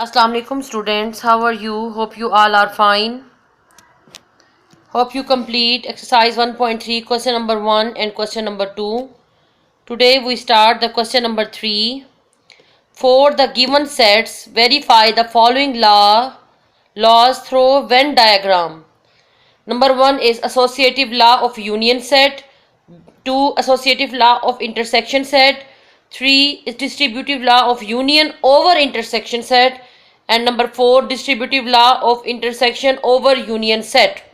Assalamu alaikum students, how are you? Hope you all are fine. Hope you complete exercise 1.3 question number 1 and question number 2. Today we start the question number 3. For the given sets, verify the following laws through Venn diagram. Number 1 is associative law of union set. 2. Associative law of intersection set. 3 is distributive law of union over intersection set. And number 4, distributive law of intersection over union set.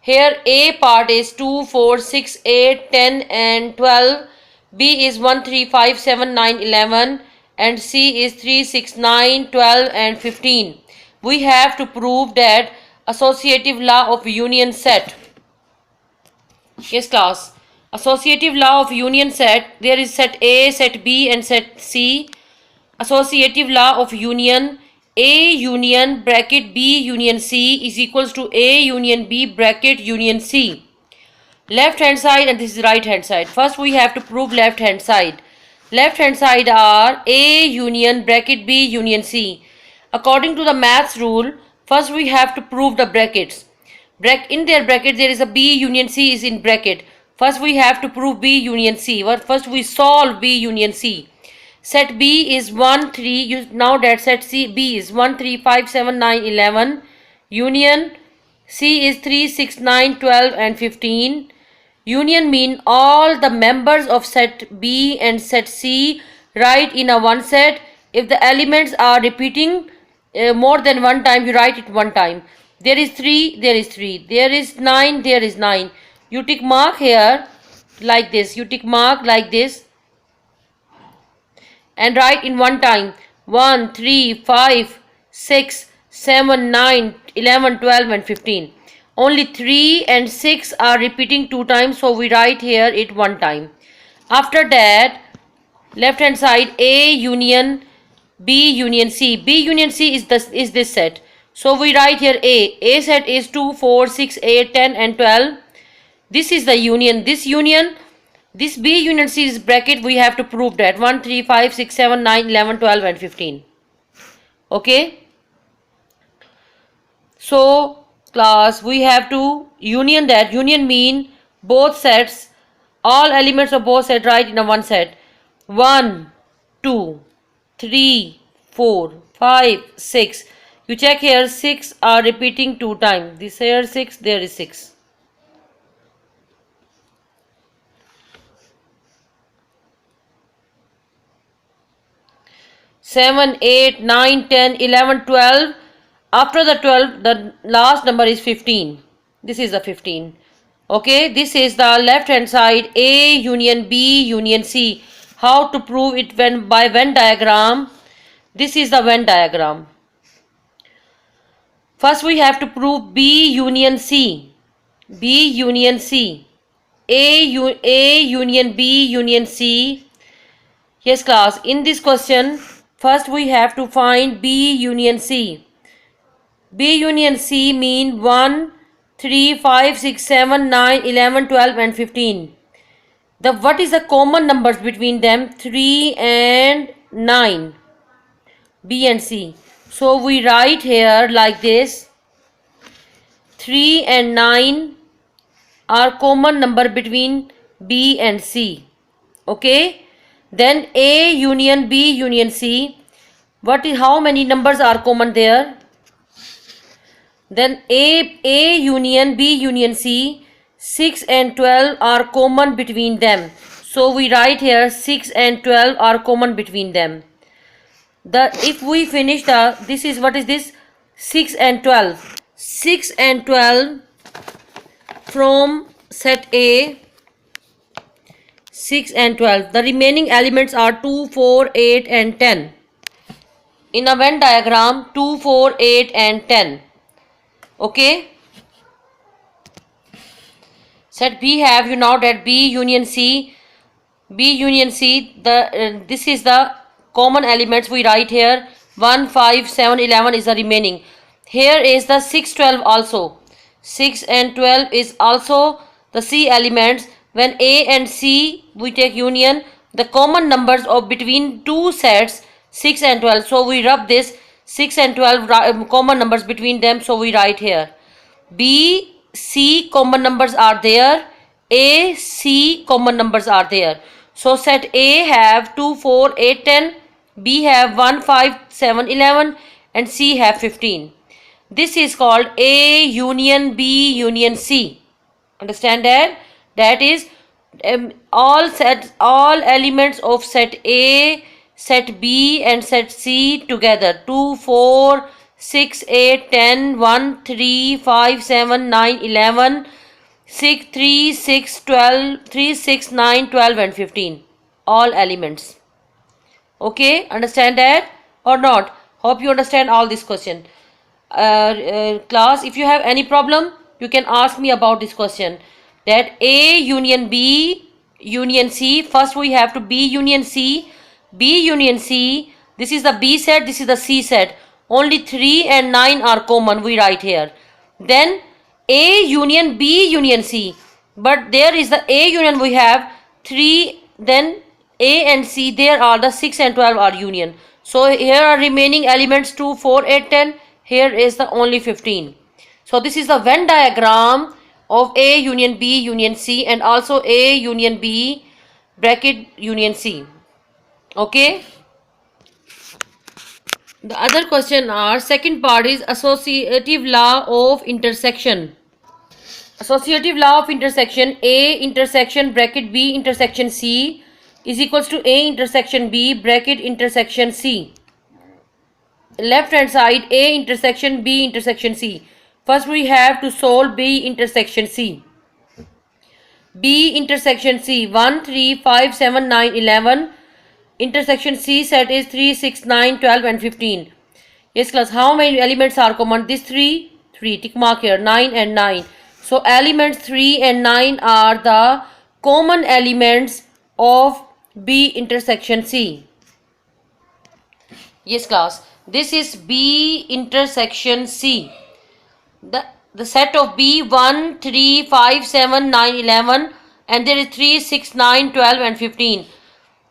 Here A part is 2, 4, 6, 8, 10 and 12. B is 1, 3, 5, 7, 9, 11. And C is 3, 6, 9, 12 and 15. We have to prove that associative law of union set. Yes class. Associative law of union set. There is set A, set B and set C. Associative law of union. A union bracket B union C is equals to A union B bracket union C. Left hand side and this is right hand side. First we have to prove left hand side. Left hand side are A union bracket B union C. According to the maths rule, first we have to prove the brackets. In their bracket there is a B union C is in bracket. First we have to prove B union C. First we solve B union C. Set B is 1, 3, now that set B is 1, 3, 5, 7, 9, 11. Union C is 3, 6, 9, 12 and 15. Union mean all the members of set B and set C write in a one set. If the elements are repeating more than one time, you write it one time. There is 3, there is 3. There is 9, there is 9. You tick mark here like this. You tick mark like this. And write in one time 1, 3, 5, 6, 7, 9, 11, 12 and 15. Only 3 and 6 are repeating two times, so we write here it one time. After that, left hand side A union B union C. B union C is this set. So we write here A. A set is 2, 4, 6, 8, 10 and 12. This is the union. This B union C is bracket, we have to prove that 1, 3, 5, 6, 7, 9, 11, 12 and 15. Okay. So class, we have to union that. Union mean both sets, all elements of both sets write in a one set. 1, 2, 3, 4, 5, 6. You check here 6 are repeating two times. This here 6, there is 6. 7, 8, 9, 10, 11, 12. After the 12, the last number is 15. This is the 15. Okay, this is the left hand side A union B union C. How to prove it by Venn diagram? This is the Venn diagram. First we have to prove B union C. B union C. A union B union C. Yes class, in this question, first we have to find B union C. B union C mean 1, 3, 5, 6, 7, 9, 11, 12 and 15. What is the common numbers between them? 3 and 9. B and C. So we write here like this. 3 and 9 are common number between B and C. Okay. Then A union B union C. How many numbers are common there? Then A union B union C, 6 and 12 are common between them. So we write here 6 and 12 are common between them. If we finish this is what is this? 6 and 12. 6 and 12 from set A. 6 and 12. The remaining elements are 2, 4, 8 and 10. In a Venn diagram, 2, 4, 8 and 10. Okay. Set B have you now that B union C. B union C, this is the common elements we write here. 1, 5, 7, 11 is the remaining. Here is the 6, 12 also. 6 and 12 is also the C elements. When A and C we take union, the common numbers of between two sets 6 and 12. So we rub this 6 and 12 common numbers between them, so we write here. B, C common numbers are there. A, C common numbers are there. So set A have 2, 4, 8, 10. B have 1, 5, 7, 11. And C have 15. This is called A union B union C. Understand that? That is all elements of set A, set B and set C together. 2, 4, 6, 8, 10, 1, 3, 5, 7, 9, 11, 6, 3, 6, 12, 3, 6, 9, 12 and 15. All elements. Okay, understand that or not? Hope you understand all this question. Class, if you have any problem, you can ask me about this question. That A union B union C. First we have to B union C. B union C. This is the B set, this is the C set. Only 3 and 9 are common, we write here. Then A union B union C. But there is the A union, we have 3, then A and C, there are the 6 and 12 are union. So here are remaining elements 2, 4, 8, 10. Here is the only 15. So this is the Venn diagram of A union B union C and also A union B bracket union C. Okay. The other question are, second part is associative law of intersection. Associative law of intersection, A intersection bracket B intersection C is equals to A intersection B bracket intersection C. Left hand side, A intersection B intersection C. First we have to solve B intersection C. B intersection C, 1, 3, 5, 7, 9, 11. Intersection C set is 3, 6, 9, 12 and 15. Yes class, how many elements are common? This 3, tick mark here, 9 and 9. So elements 3 and 9 are the common elements of B intersection C. Yes class, this is B intersection C. The set of B 1, 3, 5, 7, 9, 11 and there is 3, 6, 9, 12 and 15.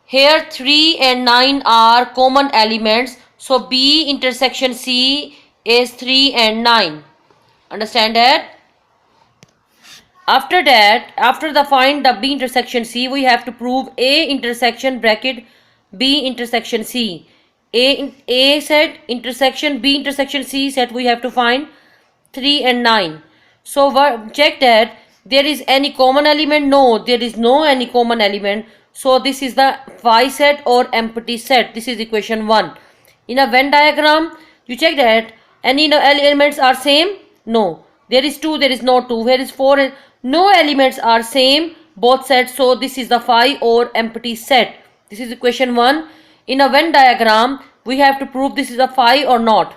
Here 3 and 9 are common elements. So B intersection C is 3 and 9. Understand that? After that, after the find the B intersection C, we have to prove A intersection bracket B intersection C. A set intersection B intersection C set we have to find 3 and 9. So check that there is any common element. No, there is no any common element. So this is the phi set or empty set. This is equation 1. In a Venn diagram, you check that any elements are same. No, there is 2, there is no 2. Here is 4. No elements are same both sets. So this is the phi or empty set. This is equation 1. In a Venn diagram, we have to prove this is a phi or not.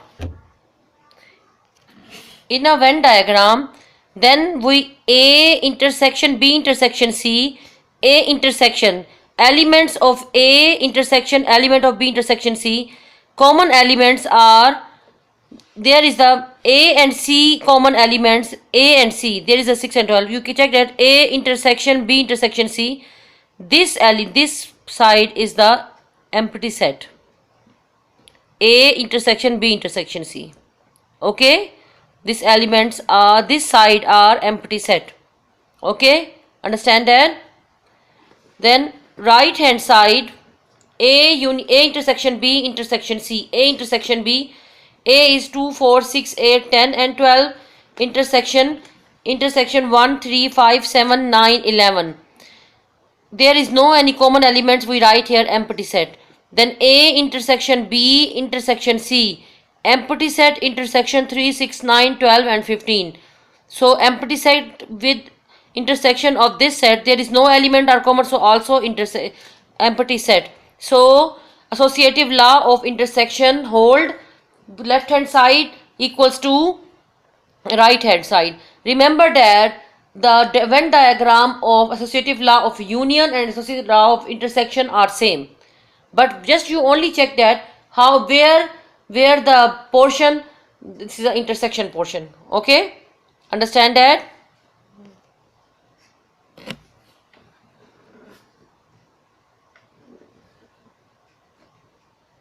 In a Venn diagram, then we A intersection B intersection C, A intersection, elements of A intersection element of B intersection C, common elements are, there is the A and C common elements, A and C, there is a 6 and 12. You can check that A intersection B intersection C, this side is the empty set. A intersection B intersection C. Okay, these elements are, this side are empty set. Okay, understand that? Then right hand side, A intersection B intersection C. A intersection B, A is 2, 4, 6, 8, 10 and 12. Intersection 1, 3, 5, 7, 9, 11. There is no any common elements, we write here empty set. Then A intersection B intersection C, empty set intersection 3, 6, 9, 12 and 15. So empty set with intersection of this set, there is no element are common, so also empty set. So associative law of intersection hold, left hand side equals to right hand side. Remember that the Venn diagram of associative law of union and associative law of intersection are same, but just you only check that how where the portion, this is the intersection portion. Okay, understand that?